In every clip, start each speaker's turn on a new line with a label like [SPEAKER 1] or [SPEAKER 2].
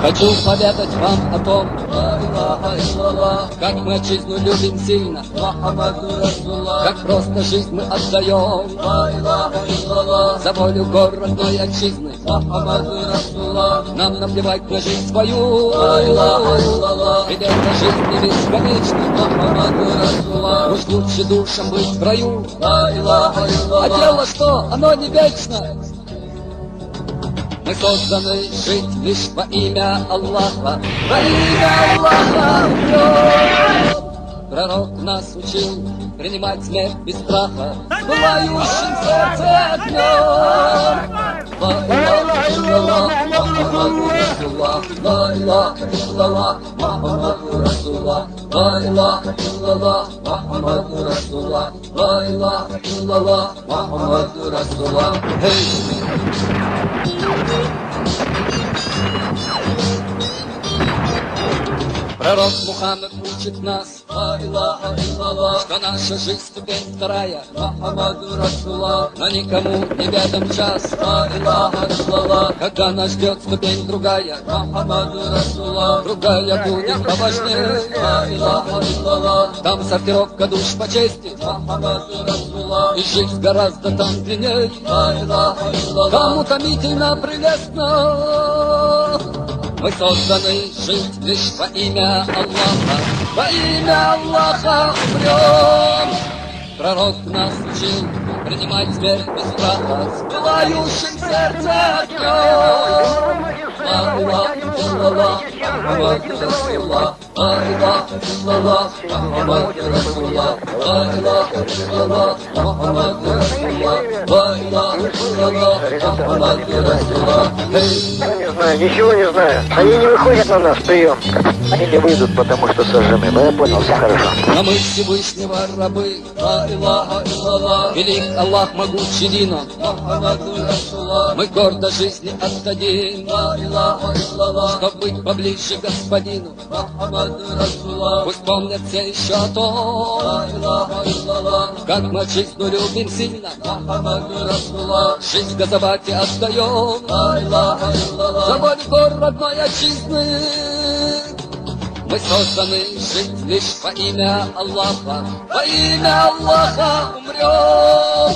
[SPEAKER 1] Хочу поведать вам о том, как мы отчизну любим сильно, как просто жизнь мы отдаем за волю городной отчизны. Нам наплевать на жизнь свою, ведь эта жизнь не бесконечна. Пусть лучше душам быть в раю, а дело что, оно не вечно. Мы созданы жить лишь во имя Аллаха, во имя Аллаха умрем. Пророк нас учил принимать смерть без страха, пылающим сердце огнем. Ла илаха илляллах, Мухаммаду Расулуллах, ла илаха илляллах, Мухаммаду Расулуллах, ла илаха илляллах, Мухаммаду Расулуллах, ла илаха илляллах, Мухаммаду Расулуллах. Пророк Мухаммад учит нас, что наша жизнь ступень вторая, но никому не ведом час, когда нас ждет ступень другая, другая будет поважнее. Там сортировка душ по чести, и жизнь гораздо там длиннее. Там утомительно прелестно. Мы созданы жить лишь во имя Аллаха, во имя Аллаха умрем. Пророк нас учил принимать смерть без страха, с пылающим сердце огнем. Ла илаха илляллах, Мухаммаду Расулуллах, ла илаха илляллах, Мухаммаду Расулуллах, ла илаха илляллах, Мухаммаду Расулуллах, ла илаха илляллах, Мухаммаду Расулуллах.
[SPEAKER 2] Не знаю, ничего не знаю. Они не выходят на нас, прием. Они не выйдут, потому что сожжены. Но я понял, все хорошо.
[SPEAKER 1] Но мы Всевышнего рабы, ла илаха илляллах, велик Аллах могучий Дина, Мухаммаду Расулуллах. Мы гордо жизни отдадим, ла илаха илляллах, чтоб быть поближе господину, Мухаммаду Расулуллах. Пусть помнят все еще о том, ла илаха илляллах, как мы отчизну любим сильно, Мухаммаду Расулуллах. Жизнь в Газабате отдаем, ла илаха илляллах, за волю городной отчизны. Мы созданы жить лишь во имя Аллаха, во имя Аллаха умрем.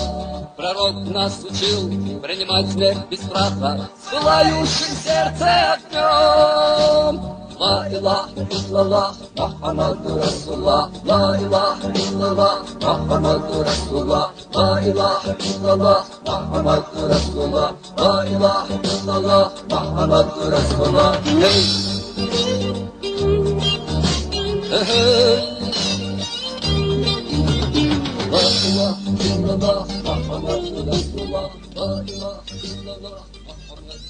[SPEAKER 1] Пророк нас учил принимать смерть без страха, с пылающим сердце огнем. Ла илаха илляллах, Мухаммаду Расулуллах, ла илаха илляллах, Мухаммаду Расулуллах, ла илаха илляллах, Мухаммаду Расулуллах, ла илаха илляллах, Мухаммаду Расулуллах. لا إله إلا الله محمد رسول الله لا إله إلا الله محمد